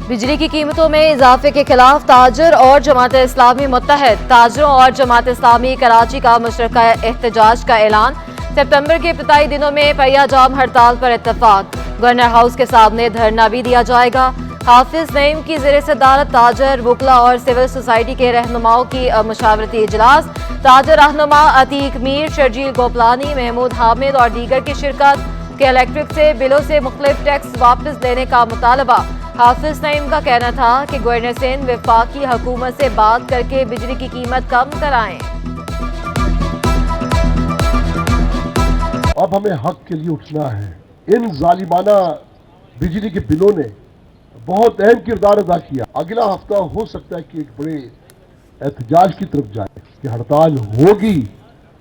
बिजली की कीमतों में इजाफे के खिलाफ ताजर और जमात इस्लामी मुत्तहद। ताजरों और जमात इस्लामी कराची का मुश्तरका एहतजाज का ऐलान। सितंबर के इब्तिदाई दिनों में पहिया जाम हड़ताल पर इत्तफाक। गवर्नर हाउस के सामने धरना भी दिया जाएगा। हाफिज नईम की ज़ेर सदारत ताजर, वकला और सिविल सोसाइटी के रहनुमाओं की मशावरती इजलास। ताजर रहनुमा अतीक मीर, शर्जील गोपलानी, महमूद हामिद और दीगर की शिरकत। के इलेक्ट्रिक से बिलों से मुख्तलिफ टैक्स वापस लेने का मुतालबा। हाफिज नईम का कहना था कि गवर्नर सिंध वफाकी हुकूमत से बात करके बिजली की कीमत कम कराएं। अब हमें हक के लिए उठना है। इन जालिमाना बिजली के बिलों ने बहुत अहम किरदार अदा किया। अगला हफ्ता हो सकता है कि एक बड़े एहतजाज की तरफ जाए कि हड़ताल होगी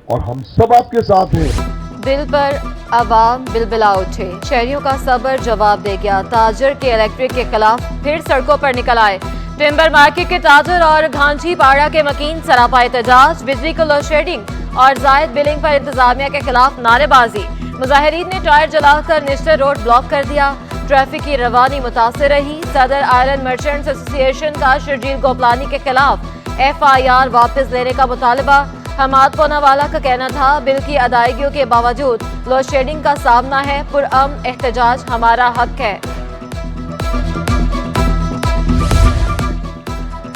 और हम सब आपके साथ हैं। बिल पर अवाम बिलबिला उठे, शहरियों का सब्र जवाब दे गया। ताजर के इलेक्ट्रिक के खिलाफ फिर सड़कों पर निकल आए। टिम्बर मार्केट के ताजर और घांची पाड़ा के मकीन सरापा एहतजाज। बिजली को लोड शेडिंग और जायद बिलिंग पर इंतजामिया के खिलाफ नारेबाजी। मुजाहिरीन ने टायर जलाकर निश्चित रोड ब्लॉक कर दिया। ट्रैफिक की रवानी मुतासर रही। सदर आयरन मर्चेंट्स एसोसिएशन का शर्जील गोपलानी के खिलाफ FIR वापस लेने का मुतालबा। हमाद पोनावाला का कहना था बिल की अदायगियों के बावजूद लोड शेडिंग का सामना है। पुरअमन एहतजाज हमारा हक है।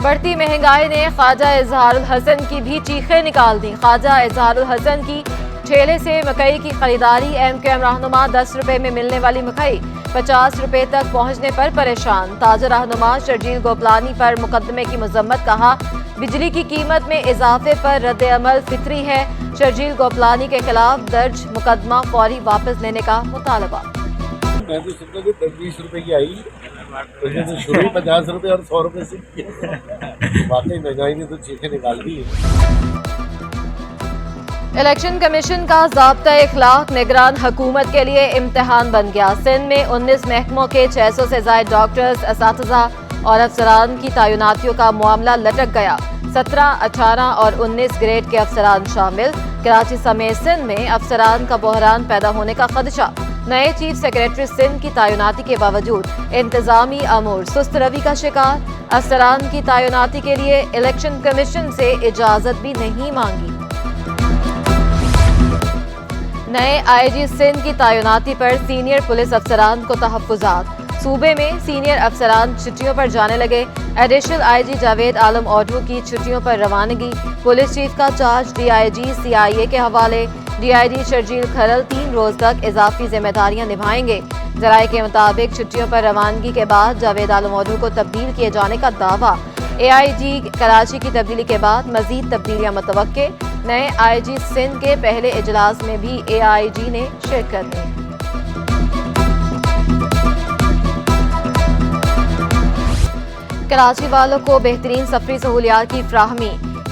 बढ़ती महंगाई ने ख्वाजा इजहारुल हसन की भी चीखें निकाल दी। ख्वाजा इजहारुल हसन की ठेले से मकई की खरीदारी। MQM रहनुमा 10 रुपए में मिलने वाली मकई 50 रुपए तक पहुंचने पर परेशान। ताजर रहनुमा शर्जील गोपलानी पर मुकदमे की मजम्मत। कहा बिजली की कीमत में इजाफे पर रद्द अमल फितरी है। शर्जील गोपलानी के खिलाफ दर्ज मुकदमा फौरी वापस लेने का मुतालबा। मैं तो सोचा कि 20 रुपए की आई, तो शुरू 50 रुपए और 100 रुपए से वाकई महंगाई ने तो चीखें निकाल दी। इलेक्शन कमीशन का ज़ाब्ता इखलाक निगरान हुकूमत के लिए इम्तिहान बन गया। सिंध में 19 महकमों के 600 से ज़ायद डॉक्टर्स, असातिज़ा और अफसरान की तैनातियों का मामला लटक गया। 17, 18 और 19 ग्रेड के अफसरान शामिल। कराची समेत सिंध में अफसरान का बहरान पैदा होने का खदशा। नए चीफ सेक्रेटरी सिंध की तैनाती के बावजूद इंतजामी अमूर सुस्त रवि का शिकार। अफसरान की तैनाती के लिए इलेक्शन कमीशन से इजाजत भी नहीं मांगी। नए IG सिंध की तैनाती पर सीनियर पुलिस अफसरान को तहफ्फुज़ात। सूबे में सीनियर अफसरान छुट्टियों पर जाने लगे। एडिशनल IG जावेद आलम ऑडू की छुट्टियों पर रवानगी। पुलिस चीफ का चार्ज DIG CIA के हवाले। DIG शर्जील खरल 3 रोज तक इजाफी जिम्मेदारियां निभाएंगे। जराये के मुताबिक छुट्टियों पर रवानगी के बाद जावेद आलम ऑडू को तब्दील किए जाने का दावा। AIG कराची की तब्दीली के बाद मजीद तब्दीलियां मुतवक्के। नए IG सिंध के पहले इजलास में भी AIG ने शिरकत की। कराची वालों को बेहतरीन सफरी सहूलियात की फ्राहमी।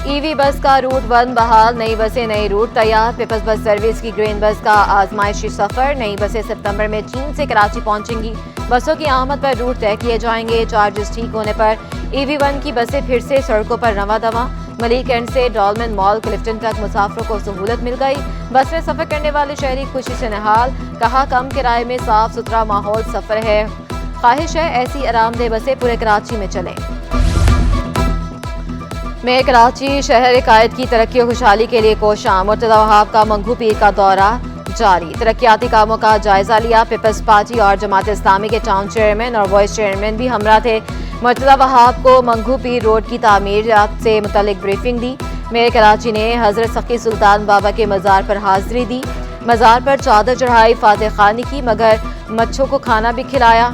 EV बस का रूट 1 बहाल। नई बसें नई रूट तैयार। पीपल्स बस सर्विस की ग्रीन बस का आजमाइशी सफर। नई बसें सितंबर में चीन से कराची पहुंचेंगी। बसों की आमद पर रूट तय किए जाएंगे। चार्जेस ठीक होने पर EV1 की बसें फिर से सड़कों पर रवां दवा। मलिक एंड से डॉलमेन मॉल क्लिफ्टन तक मुसाफिरों को सहूलत मिल गई। बस में सफर करने वाले शहरी खुशी से निहाल। कहा कम किराए में साफ सुथरा माहौल सफर है। ख्वाहिश है ऐसी आरामदेह बसें पूरे कराची में चलें। मेयर कराची शहर कायद की तरक्की और खुशहाली के लिए कोशां। मुर्तज़ा वहाब का मंगू पीर का दौरा जारी। तरक्याती कामों का जायजा लिया। पीपल्स पार्टी और जमात इस्लामी के टाउन चेयरमैन और वाइस चेयरमैन भी हमरा थे। मुर्तज़ा वहाब को मंगू पीर रोड की तामीरात से मुतल्लिक ब्रीफिंग दी। मेयर कराची ने हजरत सखी सुल्तान बाबा के मज़ार पर हाजिरी दी। मज़ार पर चादर चढ़ाई, फातिह खानी की, मगर मच्छों को खाना भी खिलाया।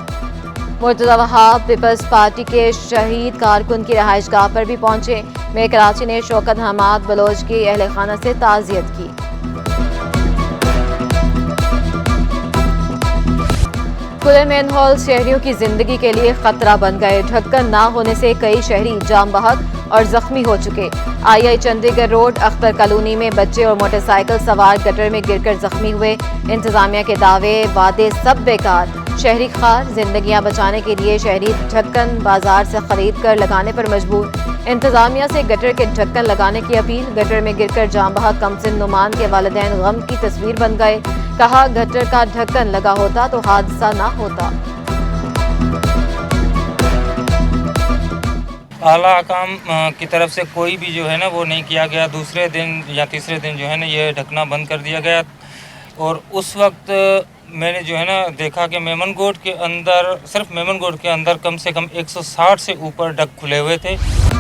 मुर्तज़ा वहाब पीपल्स पार्टी के शहीद कारकुन की रहायशगाह पर भी पहुंचे। मेयर कराची ने शौकत हमाद बलोच के अहले खाना से ताज़ियत की। खुले मेन हॉल शहरियों की जिंदगी के लिए खतरा बन गए। ढक्कन ना होने से कई शहरी जाम बहक और जख्मी हो चुके। II Chandigarh road Akhtar colony में बच्चे और मोटरसाइकिल सवार गटर में गिरकर जख्मी हुए। इंतजामिया के दावे वादे सब बेकार। शहरी खार जिंदगियां बचाने के लिए शहरी ढक्कन बाजार से खरीद कर लगाने पर मजबूर। इंतजामिया से गटर के ढक्कन लगाने की अपील। गटर में गिरकर जाम बहक कमसिन नुमान के वालिदैन गम की तस्वीर बन गए। कहा गटर का ढक्कन लगा होता तो हादसा ना होता। आला काम की तरफ से कोई भी जो है ना वो नहीं किया गया। दूसरे दिन या तीसरे दिन जो है ना ये ढकना बंद कर दिया गया और उस वक्त मैंने जो है ना देखा कि मेमनगोड के अंदर, सिर्फ मेमनगोड के अंदर कम से कम 160 से ऊपर ढक खुले हुए थे।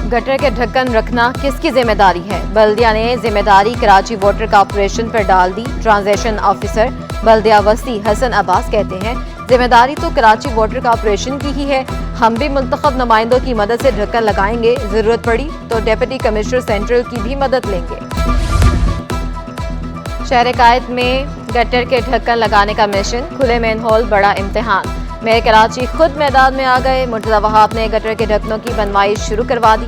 गटर के ढक्कन रखना किसकी जिम्मेदारी है? बल्दिया ने जिम्मेदारी कराची वाटर कॉर्पोरेशन पर डाल दी। ट्रांजेक्शन ऑफिसर बल्दिया वसी हसन अब्बास कहते हैं जिम्मेदारी तो कराची वाटर कॉर्पोरेशन की ही है, हम भी मुंतखब नुमाइंदों की मदद से ढक्कन लगाएंगे, जरूरत पड़ी तो डिप्टी कमिश्नर सेंट्रल की भी मदद लेंगे। शहर कायद में गटर के ढक्कन लगाने का मिशन, खुले मेन हॉल बड़ा इम्तिहान। मेयर कराची खुद मैदान में आ गए। मुर्तज़ा वहाब ने गटर के ढक्कनों की बनवाई शुरू करवा दी।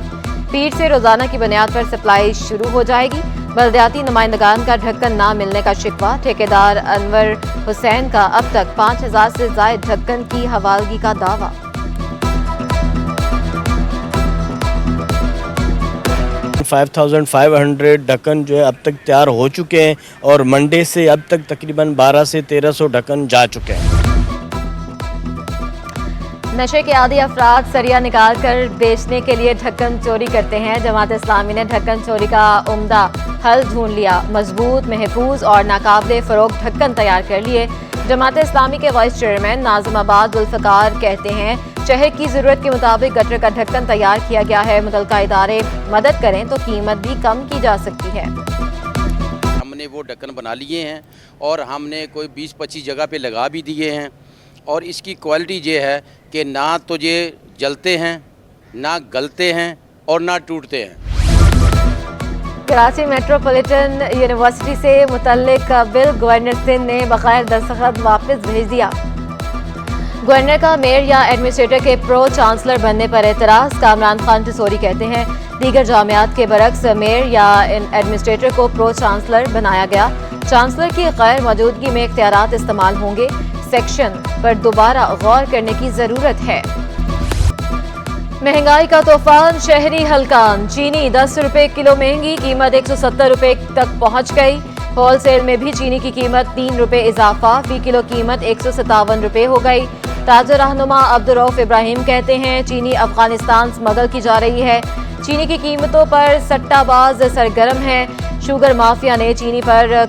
पीठ से रोजाना की बुनियाद पर सप्लाई शुरू हो जाएगी। बल्दियाती नुमाइंदगान का ढक्कन ना मिलने का शिकवा, ठेकेदार अनवर हुसैन का अब तक 5000 से जायद ढक्कन की हवालगी का दावा। $5,500 ढक्कन जो है अब तक तैयार हो चुके हैं और मंडे से अब तक तकरीबन 1200 से 1300 ढक्कन जा चुके हैं। नशे के आदी अफराद सरिया निकाल कर बेचने के लिए ढक्कन चोरी करते हैं। जमात इस्लामी ने ढक्कन चोरी का उम्दा हल ढूंढ लिया। मजबूत, महफूज और नाकाबिले फरोग ढक्कन तैयार कर लिए। जमात इस्लामी के वाइस चेयरमैन नाज़िम आबाद जुल्फ़िकार कहते हैं शहर की ज़रूरत के मुताबिक गटर का ढक्कन तैयार किया गया है। मुतल्लिका इदारे मदद करें तो कीमत भी कम की जा सकती है। हमने वो ढक्कन बना लिए हैं और हमने कोई 20-25 जगह पे लगा भी दिए हैं और इसकी क्वालिटी ये है कि ना तो ये जलते हैं, ना गलते हैं और ना टूटते हैं। कराची मेट्रोपॉलिटन यूनिवर्सिटी से मुतल्लिक बिल गवर्नर सिंध ने बगैर दस्तखत वापस भेज दिया। गवर्नर का मेयर या एडमिनिस्ट्रेटर के प्रो चांसलर बनने पर एतराज़। कामरान खान टिसोरी कहते हैं दीगर जामियात के बरक्स मेयर या एडमिनिस्ट्रेटर को प्रो चांसलर बनाया गया। चांसलर की गैर मौजूदगी में इख्तियारात इस्तेमाल होंगे। सेक्शन पर दोबारा गौर करने की जरूरत है। महंगाई का तूफान शहरी हलकान। चीनी 10 रुपए किलो महंगी, कीमत 170 रुपए तक पहुंच गई। होलसेल में भी चीनी की कीमत 3 रुपए इजाफा, फी किलो कीमत 157 रुपए हो गई। ताजर रहनुमा अब्दुर्रऊफ इब्राहिम कहते हैं चीनी अफगानिस्तान स्मगल की जा रही है। चीनी की कीमतों पर सट्टाबाज सरगर्म है। शुगर माफिया ने चीनी पर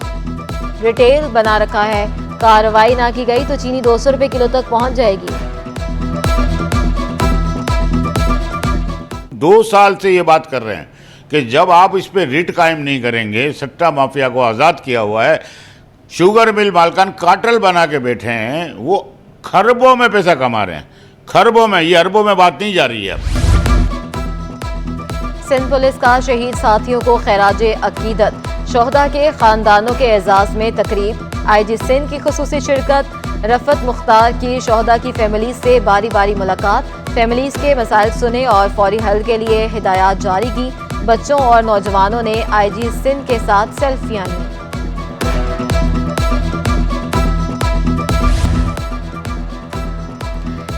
रिटेल बना रखा है। कार्रवाई ना की गई तो चीनी 200 रुपए किलो तक पहुंच जाएगी। 2 साल से ये बात कर रहे हैं कि जब आप इस पे रिट कायम नहीं करेंगे, सट्टा माफिया को आज़ाद किया हुआ है, शुगर मिल मालकान कार्टेल बना के बैठे हैं, वो खरबों में पैसा कमा रहे हैं, खरबों में, ये अरबों में बात नहीं जा रही है। सिंध पुलिस का शहीद साथियों को खैराजे अकीदत। शोहदा के खानदानों के एजाज में तकरीब। IG सिंध की खुसूसी शिरकत। रफत मुख्तार की शोहदा की फैमिली से बारी बारी मुलाकात। फैमिलीज के मसाइल सुने और फौरी हल के लिए हिदायत जारी की। बच्चों और नौजवानों ने IG सिंध के साथ सेल्फियां ली।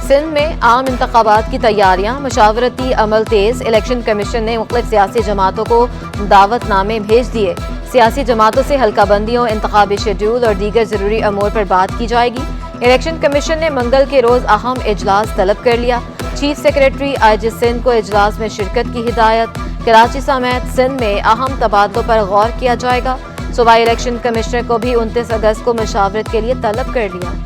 सिंध में आम इंतखाबात की तैयारियां। मशावरती अमल तेज। इलेक्शन कमीशन ने मुख्तलिफ सियासी जमातों को दावतनामे भेज दिए। सियासी जमातों से हल्काबंदियों, इंतखाबी शेड्यूल और दीगर जरूरी अमूर पर बात की जाएगी। इलेक्शन कमीशन ने मंगल के रोज अहम इजलास तलब कर लिया। चीफ सेक्रेटरी IG सिंध को इजलास में शिरकत की हिदायत। कराची समेत सिंध में अहम तबादलों पर गौर किया जाएगा। सूबाई इलेक्शन कमिश्नर को भी 29 अगस्त को मशावरत के लिए तलब कर लिया।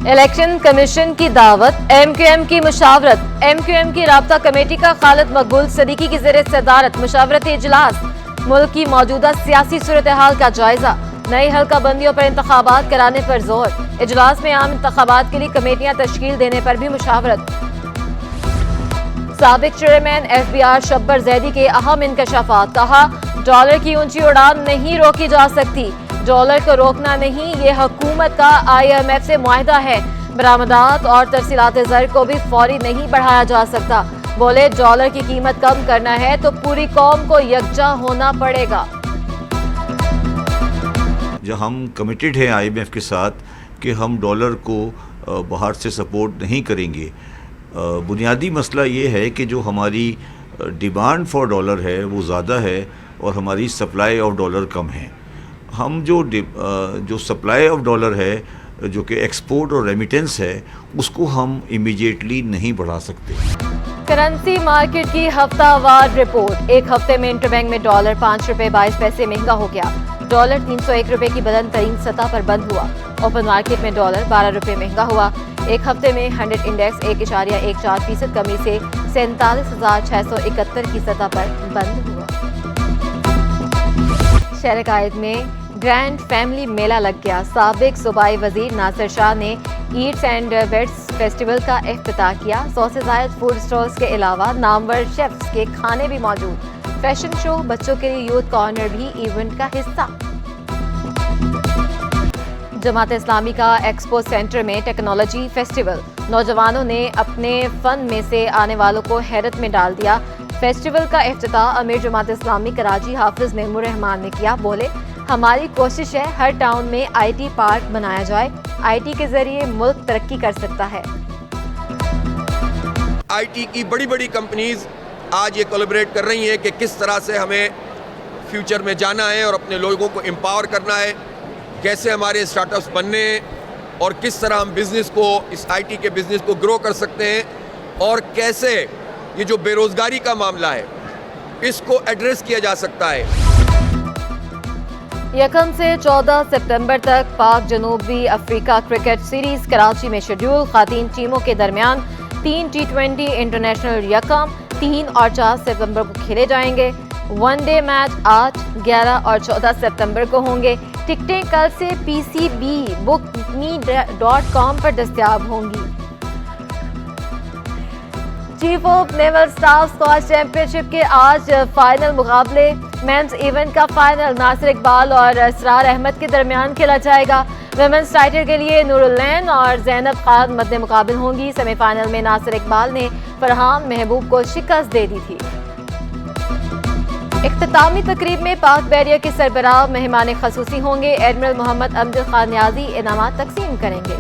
इलेक्शन कमीशन की दावत। MQM की मुशावरत। MQM की राब्ता कमेटी का खालिद मकबूल सदीकी की ज़ेर सदारत मशावरती इजलास। मुल्क की मौजूदा सियासी सूरत हाल का जायजा। नई हल्काबंदियों पर इंतखाबात कराने पर जोर। इजलास में आम इंतखाबात के लिए कमेटियां तश्कील देने पर भी मुशावरत। साबिक चेयरमैन FBR शब्बर जैदी के अहम इंकशाफात। कहा डॉलर की ऊंची उड़ान नहीं रोकी जा सकती। डॉलर को रोकना नहीं, ये हुकूमत का IMF से मुआहदा है। बरामदात और तरसीलात ज़र को भी फौरी नहीं बढ़ाया जा सकता। बोले डॉलर की कीमत कम करना है तो पूरी कौम को यकजा होना पड़ेगा। जो हम कमिटेड हैं IMF के साथ कि हम डॉलर को बाहर से सपोर्ट नहीं करेंगे। बुनियादी मसला ये है कि जो हमारी डिमांड फॉर डॉलर है वो ज़्यादा है और हमारी सप्लाई ऑफ डॉलर कम है। हम जो सप्लाई ऑफ डॉलर है جو کہ ایکسپورٹ اور ریمیٹنس ہے اس کو ہم امیڈیٹلی نہیں بڑھا سکتے۔ کرنسی مارکیٹ کی ہفتہ وار رپورٹ۔ ایک ہفتے میں انٹر بینک میں ڈالر 5 روپے 22 پیسے مہنگا ہو گیا۔ ڈالر 301 روپے کی بلند ترین سطح پر بند ہوا۔ اوپن مارکیٹ میں ڈالر 12 روپے مہنگا ہوا۔ ایک ہفتے میں 100 انڈیکس 1.14% کمی سے 47,671 کی سطح پر بند ہوا۔ شہر قائد میں گرینڈ فیملی میلہ لگ گیا۔ سابق صوبائی وزیر ناصر شاہ نے ایٹس اینڈ ویٹس فیسٹیول کا افتتاح کیا۔ 100 سے زائد فوڈ اسٹالز کے علاوہ نامور شیفز کے کھانے بھی موجود۔ فیشن شو، بچوں کے لیے یوتھ کارنر بھی ایونٹ کا حصہ۔ جماعت اسلامی کا ایکسپو سینٹر میں ٹیکنالوجی فیسٹیول۔ نوجوانوں نے اپنے فن میں سے آنے والوں کو حیرت میں ڈال دیا۔ فیسٹیول کا افتتاح امیر جماعت اسلامی کراچی حافظ نعیم الرحمان نے کیا۔ بولے، ہماری کوشش ہے ہر ٹاؤن میں آئی ٹی پارک بنایا جائے۔ آئی ٹی کے ذریعے ملک ترقی کر سکتا ہے۔ آئی ٹی کی بڑی بڑی کمپنیز آج یہ کولیبریٹ کر رہی ہیں کہ کس طرح سے ہمیں فیوچر میں جانا ہے اور اپنے لوگوں کو امپاور کرنا ہے، کیسے ہمارے اسٹارٹ اپس بننے ہیں اور کس طرح ہم بزنس کو، اس آئی ٹی کے بزنس کو گرو کر سکتے ہیں، اور کیسے یہ جو بے روزگاری کا معاملہ ہے اس کو ایڈریس کیا جا سکتا ہے۔ 1 سے 14 سپتمبر تک پاک جنوبی افریقہ کرکٹ سیریز کراچی میں شیڈول۔ خواتین ٹیموں کے درمیان 3 T20 انٹرنیشنل 3 اور 4 سپتمبر کو کھیلے جائیں گے۔ ون ڈے میچ 8، 11 اور 14 سپتمبر کو ہوں گے۔ ٹکٹیں کل سے PCBbookme.com پر دستیاب ہوں گی۔ Chief of naval staff squash championship کے آج فائنل مقابلے۔ مینز ایونٹ کا فائنل ناصر اقبال اور اسرار احمد کے درمیان کھیلا جائے گا۔ ویمنز ٹائٹل کے لیے نور العین اور زینب خان مد مقابل ہوں گی۔ سیمی فائنل میں ناصر اقبال نے فرحان محبوب کو شکست دے دی تھی۔ اختتامی تقریب میں پاک بحریہ کے سربراہ مہمان خصوصی ہوں گے۔ ایڈمرل محمد امجد خان نیازی انعامات تقسیم کریں گے۔